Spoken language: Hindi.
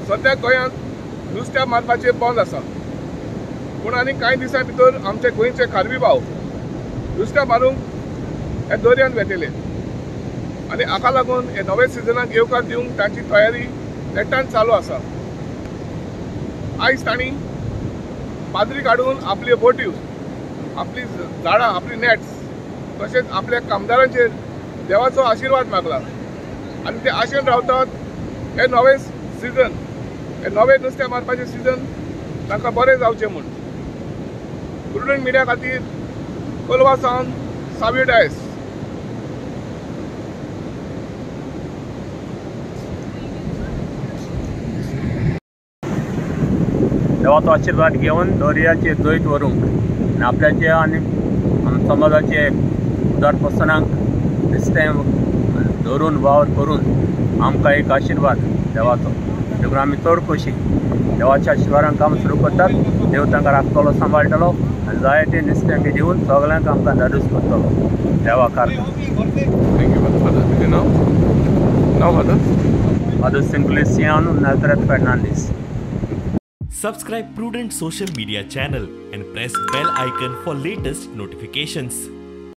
सध्या गोंयांत नुस्त्या मारपाचें बंद आसा, पूण आनी कांय दिसां भितर आमचे गोंयचे खारवी भाव नुस्त्या मारूंक हे दर्यांत वेतेले आनी हाका लागून हे नवे सिजनाक येवकार दिवंक तांची तयारी नेटान चालू आसा. आयज तांणी पाद्री काडून आपली बोटी, आपली झाडां, आपली नॅट्स तशेंच आपल्या कामदारांचेर देवाचो आशिर्वाद मागला आनी ते आशेन रावतात हे नवे सिजन, हे नवे नुस्तें मारपाचें सिजन तांकां बरें जावचें म्हूण. प्रुडंट मिडिया खातीर कोलवा सावन सावी डायस. देवाचो आशीर्वाद घेवन दर्याचे जैत व्हरूंक आनी आपल्याचे आनी समाजाचे उदारपसनाक नुस्तें धरून वावर करून आमकां एक आशिर्वाद देवाचो, देखून आमी चड खोशी देवाच्या आशिर्वादान काम सुरू करतात. देव तांकां राखतलो, सांबाळटलो आनी जाय तें नुस्तें बी दिवन सगळ्यांक आमकां धाडूस करतलो. देवा कारता. Father Simpliciano Nazareth Fernandez. Subscribe Prudent social media channel and press bell icon for latest notifications.